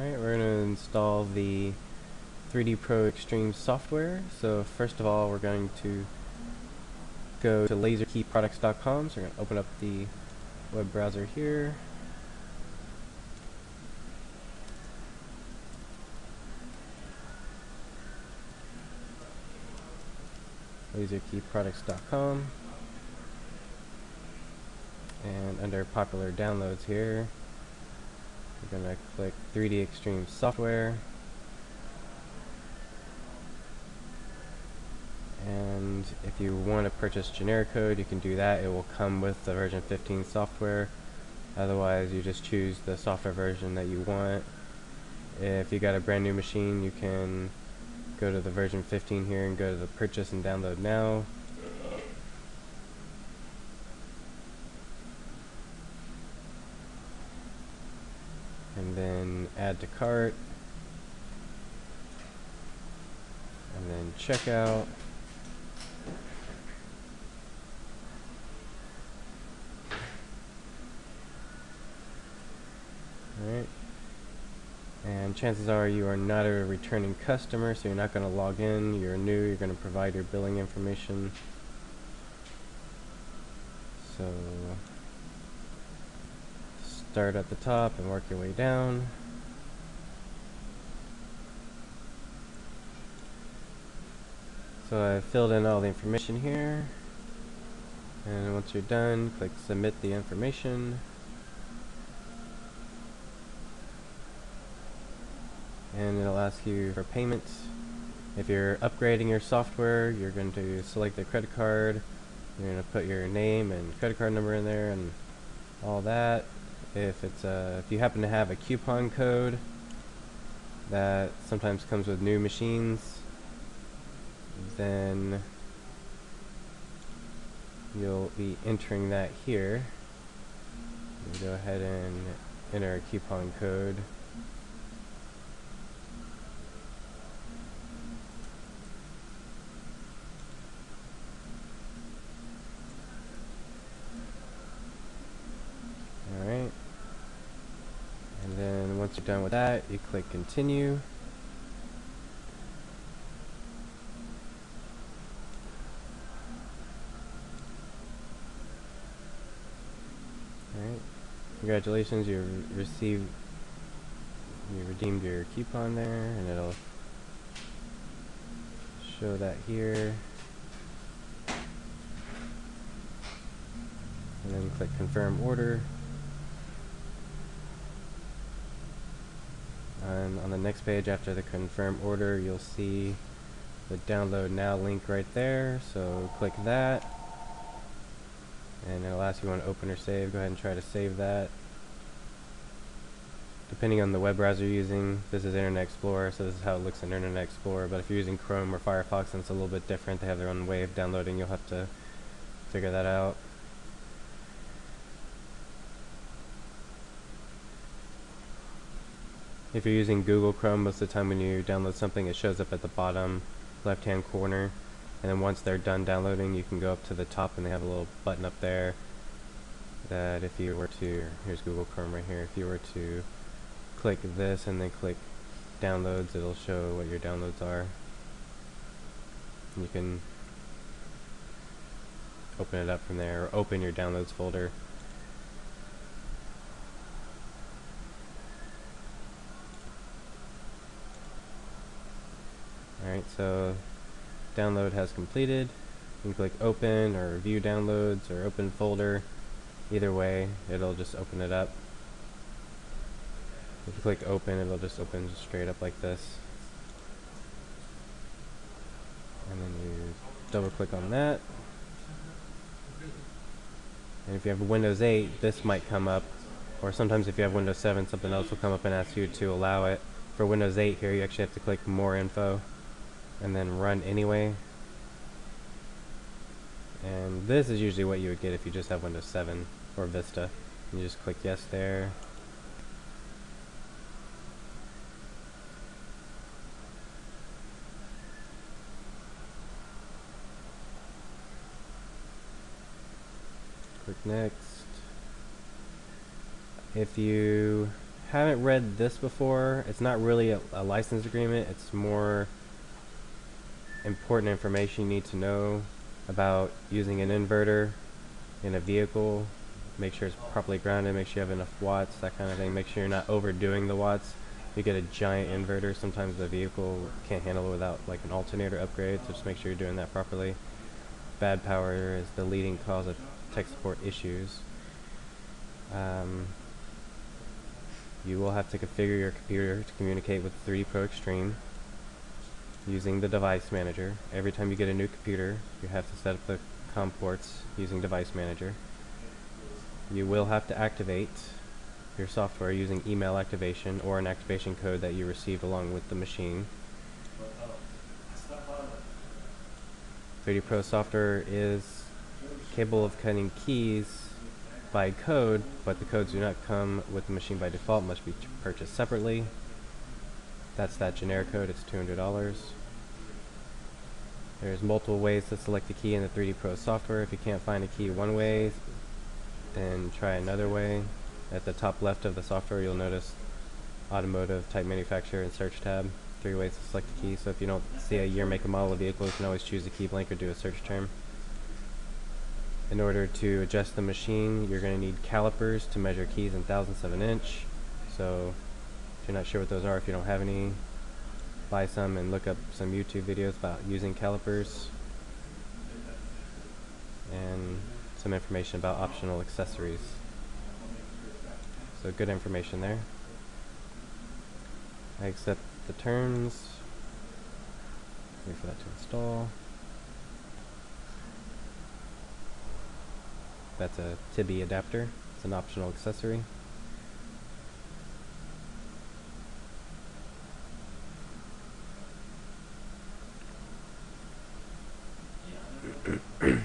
Alright, we're going to install the 3D Pro Xtreme software. So first of all, we're going to go to laserkeyproducts.com. So we're going to open up the web browser here. Laserkeyproducts.com. And under popular downloads here, we're going to click 3D Xtreme software. And if you want to purchase generic code, you can do that. It will come with the version 15 software. Otherwise, you just choose the software version that you want. If you got a brand new machine, you can go to the version 15 here and go to the purchase and download now. And then add to cart. And then checkout. Alright. And chances are you are not a returning customer, so you're not going to log in. You're new, you're going to provide your billing information. So start at the top and work your way down. So I've filled in all the information here. And once you're done, click submit the information. And it'll ask you for payment. If you're upgrading your software, you're going to select the credit card. You're going to put your name and credit card number in there and all that. If you happen to have a coupon code that sometimes comes with new machines, then you'll be entering that here. You go ahead and enter a coupon code. Alright. And then once you're done with that, you click continue. Alright. Congratulations, you redeemed your coupon there, and it'll show that here. And then click confirm order. And on the next page after the confirm order, you'll see the download now link right there. So click that, and it'll ask you want to open or save. Go ahead and try to save that. Depending on the web browser you're using, this is Internet Explorer, so this is how it looks in Internet Explorer. But if you're using Chrome or Firefox, then it's a little bit different. They have their own way of downloading. You'll have to figure that out. If you're using Google Chrome, most of the time when you download something, it shows up at the bottom left-hand corner. And then once they're done downloading, you can go up to the top and they have a little button up there that if you were to, here's Google Chrome right here, if you were to click this and then click downloads, it'll show what your downloads are. You can open it up from there, or open your downloads folder. Alright, so download has completed. You can click open or view downloads or open folder. Either way, it'll just open it up. If you click open, it'll just open straight up like this. And then you double click on that. And if you have a Windows 8, this might come up. Or sometimes if you have Windows 7, something else will come up and ask you to allow it. For Windows 8 here, you actually have to click more info and then run anyway. And this is usually what you would get if you just have Windows 7 or Vista. You just click yes there. Click next. If you haven't read this before, it's not really a license agreement. It's more important information you need to know about using an inverter in a vehicle. Make sure it's properly grounded, make sure you have enough watts, that kind of thing. Make sure you're not overdoing the watts. If you get a giant inverter, sometimes the vehicle can't handle it without like an alternator upgrade, so just make sure you're doing that properly. Bad power is the leading cause of tech support issues. You will have to configure your computer to communicate with 3D Pro Xtreme using the device manager. Every time you get a new computer, you have to set up the COM ports using device manager. You will have to activate your software using email activation or an activation code that you received along with the machine. 3D Pro software is capable of cutting keys by code, but the codes do not come with the machine by default, must be purchased separately. That's that generic code, it's $200. There's multiple ways to select the key in the 3D Pro software. If you can't find a key one way, then try another way. At the top left of the software, you'll notice automotive, type, manufacturer, and search tab. 3 ways to select the key. So if you don't see a year, make, and model of vehicle, you can always choose a key blank or do a search term. In order to adjust the machine, you're going to need calipers to measure keys in thousandths of an inch. So if you're not sure what those are, if you don't have any, buy some and look up some YouTube videos about using calipers and some information about optional accessories. So good information there. I accept the terms. Wait for that to install. That's a Tibi adapter. It's an optional accessory. Alright,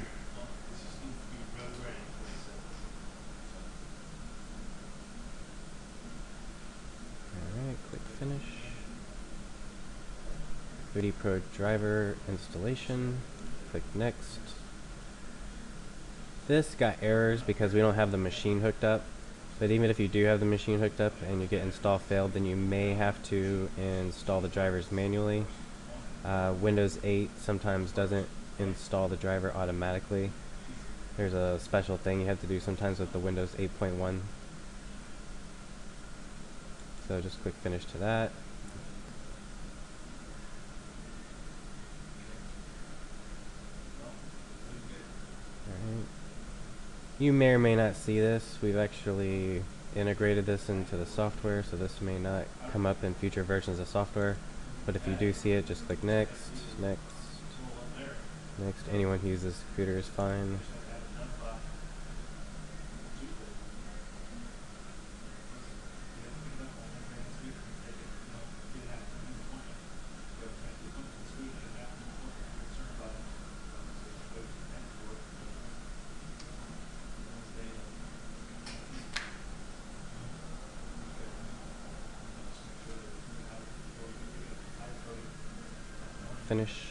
click finish. 3D Pro driver installation. Click next. This got errors because we don't have the machine hooked up, but even if you do have the machine hooked up and you get install failed, then you may have to install the drivers manually. Windows 8 sometimes doesn't install the driver automatically. There's a special thing you have to do sometimes with the Windows 8.1. So just click finish to that. Alright. You may or may not see this. We've actually integrated this into the software, so this may not come up in future versions of software. But if you do see it, just click next, next, next. Anyone who uses this computer is fine. Finish.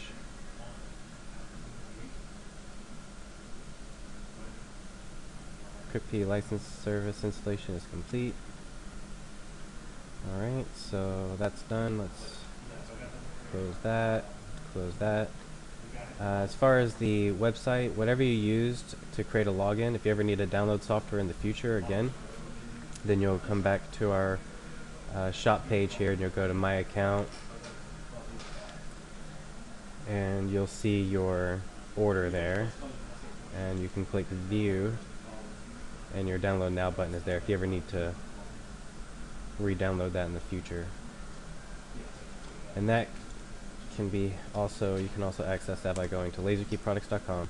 CryptP license service installation is complete. Alright, so that's done. Let's close that, close that. As far as the website, whatever you used to create a login, if you ever need to download software in the future again, then you'll come back to our shop page here and you'll go to My Account. And you'll see your order there, and you can click view and your download now button is there if you ever need to re-download that in the future. And that can be also, you can also access that by going to laserkeyproducts.com,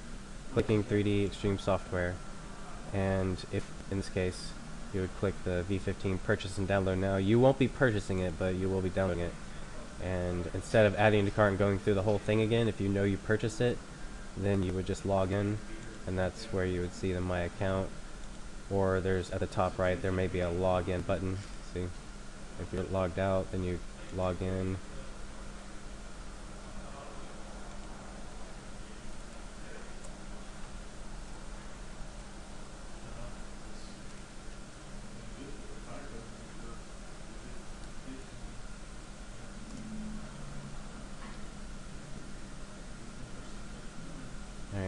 clicking 3D Xtreme software, and if in this case you would click the V15 purchase and download now. You won't be purchasing it, but you will be downloading it. And instead of adding to cart and going through the whole thing again, if you know you purchased it, then you would just log in, and that's where you would see the My Account. Or there's at the top right, there may be a login button. See, if you're logged out, then you log in.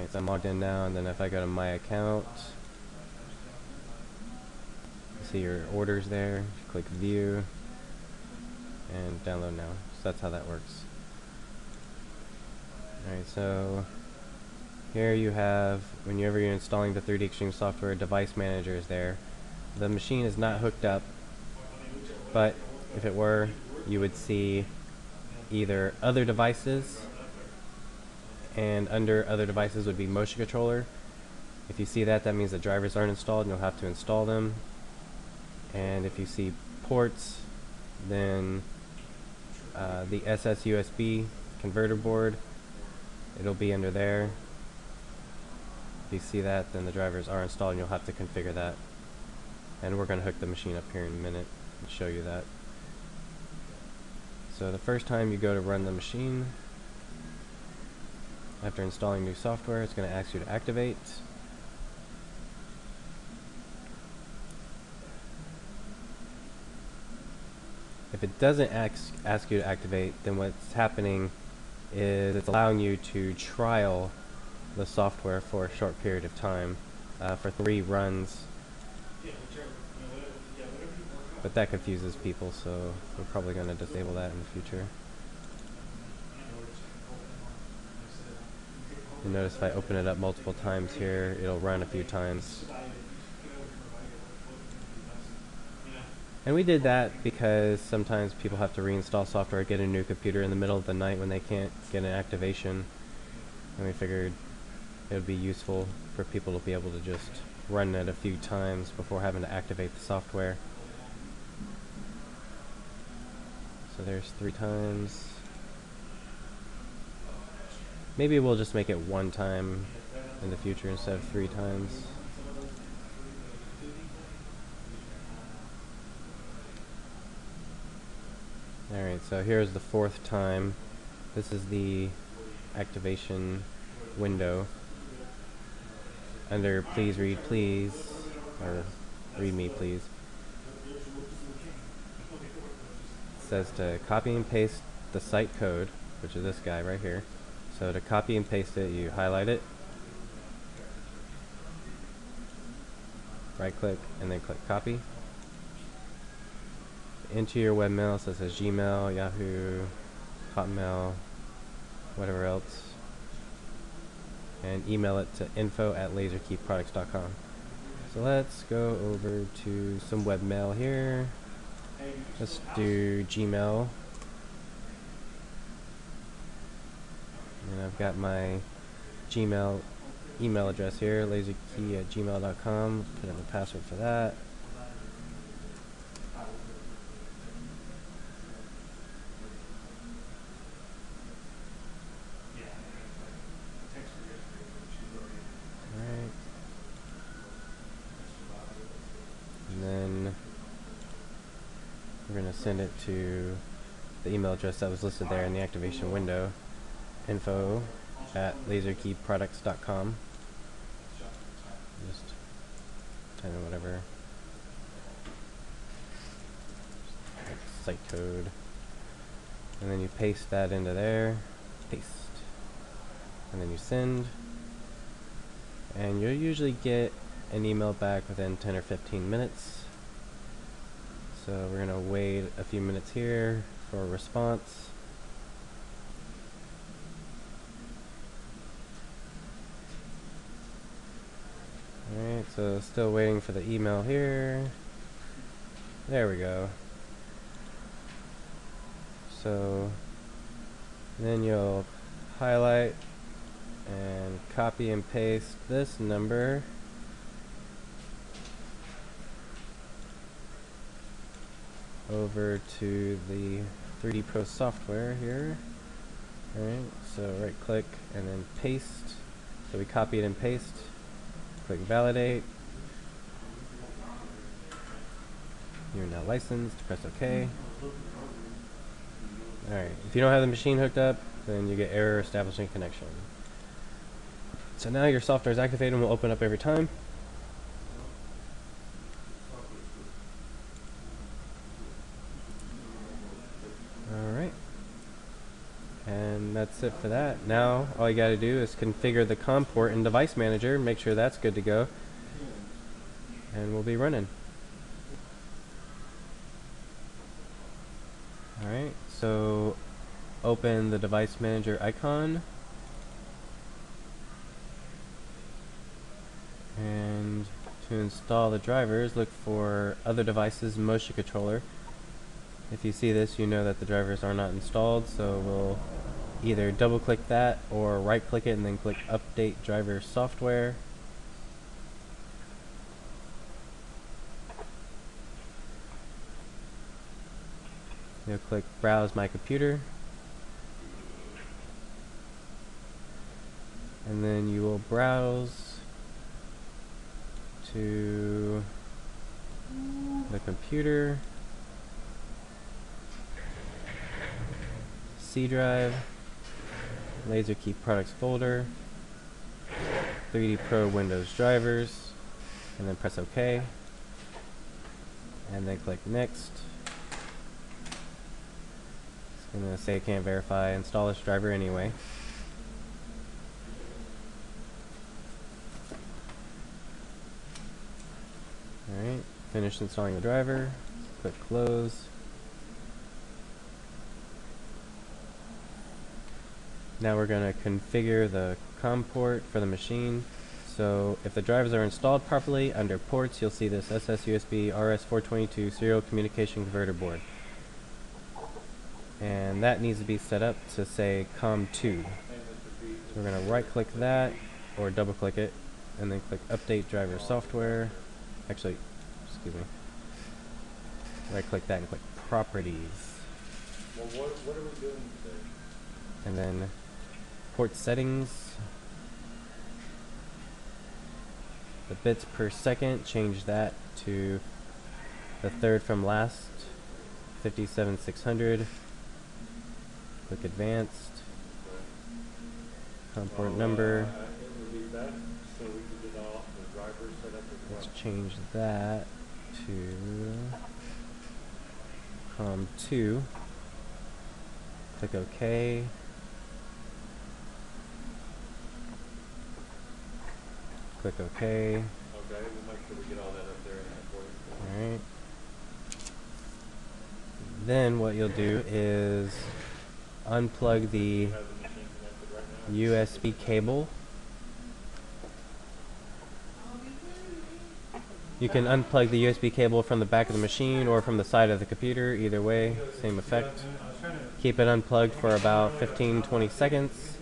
Alright, so I'm logged in now, and then if I go to my account, you see your orders there, click view, and download now. So that's how that works. Alright, so here you have, whenever you're installing the 3D Xtreme software, device manager is there. The machine is not hooked up, but if it were, you would see either other devices, and under other devices would be motion controller. If you see that, that means the drivers aren't installed and you'll have to install them. And if you see ports, then the SS-USB converter board, it'll be under there. If you see that, then the drivers are installed and you'll have to configure that. And we're going to hook the machine up here in a minute and show you that. So the first time you go to run the machine, after installing new software, it's going to ask you to activate. If it doesn't ask you to activate, then what's happening is it's allowing you to trial the software for a short period of time, for 3 runs. But that confuses people, so we're probably going to disable that in the future. You'll notice if I open it up multiple times here, it'll run a few times. And we did that because sometimes people have to reinstall software, get a new computer in the middle of the night when they can't get an activation. And we figured it would be useful for people to be able to just run it a few times before having to activate the software. So there's 3 times. Maybe we'll just make it 1 time in the future instead of 3 times. Alright, so here's the 4th time. This is the activation window. Under please read please, or read me please, it says to copy and paste the site code, which is this guy right here. So to copy and paste it, you highlight it, right click, and then click copy. Into your webmail, so it says Gmail, Yahoo, Hotmail, whatever else, and email it to info@laserkeyproducts.com. So let's go over to some webmail here. Let's do Gmail. And I've got my Gmail email address here, laserkey@gmail.com. Put in the password for that. Alright. And then we're going to send it to the email address that was listed there in the activation window, info@laserkeyproducts.com. Just type in whatever, like site code, and then you paste that into there, paste, and then you send, and you'll usually get an email back within 10 or 15 minutes. So we're going to wait a few minutes here for a response. Alright, so still waiting for the email here. There we go. So then you'll highlight and copy and paste this number over to the 3D Pro software here. Alright, so right click and then paste. So we copy it and paste. Click validate. You're now licensed. Press OK. Alright, if you don't have the machine hooked up, then you get error establishing connection. So now your software is activated and will open up every time. Alright. And that's it for that. Now all you got to do is configure the COM port in Device Manager, make sure that's good to go, and we'll be running. Alright, so open the Device Manager icon, and to install the drivers, look for Other Devices Motion Controller. If you see this, you know that the drivers are not installed, so we'll either double click that or right click it and then click Update Driver Software. You'll click Browse My Computer, and then you will browse to the computer, C drive, Laser Key Products folder, 3D Pro Windows drivers, and then press OK, and then click Next. It's going to say can't verify, install this driver anyway. Alright, finish installing the driver, click Close. Now we're going to configure the COM port for the machine. So if the drivers are installed properly, under ports you'll see this SSUSB RS422 serial communication converter board. And that needs to be set up to say COM2. So we're going to right click that, or double click it, and then click Update Driver Software. Actually, excuse me. Right click that and click Properties. Well, what are we doing today? And then port settings. The bits per second, change that to the third from last, 57600. Click Advanced. COM port number. It would be best so we could get all the drivers set up as well. Let's change that to COM2. Click OK. Click OK. Okay, we'll make sure we get all that up there in that for you. Alright. Then what you'll do is unplug the You have the machine connected right now? USB cable. You can unplug the USB cable from the back of the machine or from the side of the computer, either way, same effect. Keep it unplugged for about 15-20 seconds.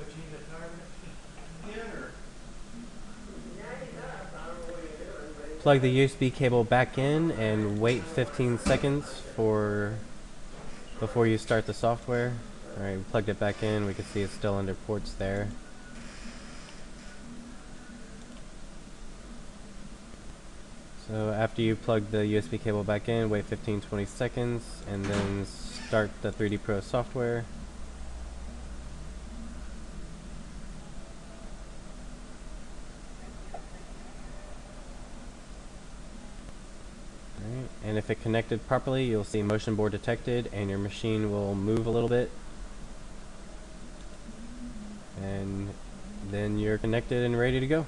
Plug the USB cable back in and wait 15 seconds before you start the software. Alright, we plugged it back in, we can see it's still under ports there. So after you plug the USB cable back in, wait 15-20 seconds, and then start the 3D Pro software. Alright, and if it connected properly, you'll see motion board detected, and your machine will move a little bit. And then you're connected and ready to go.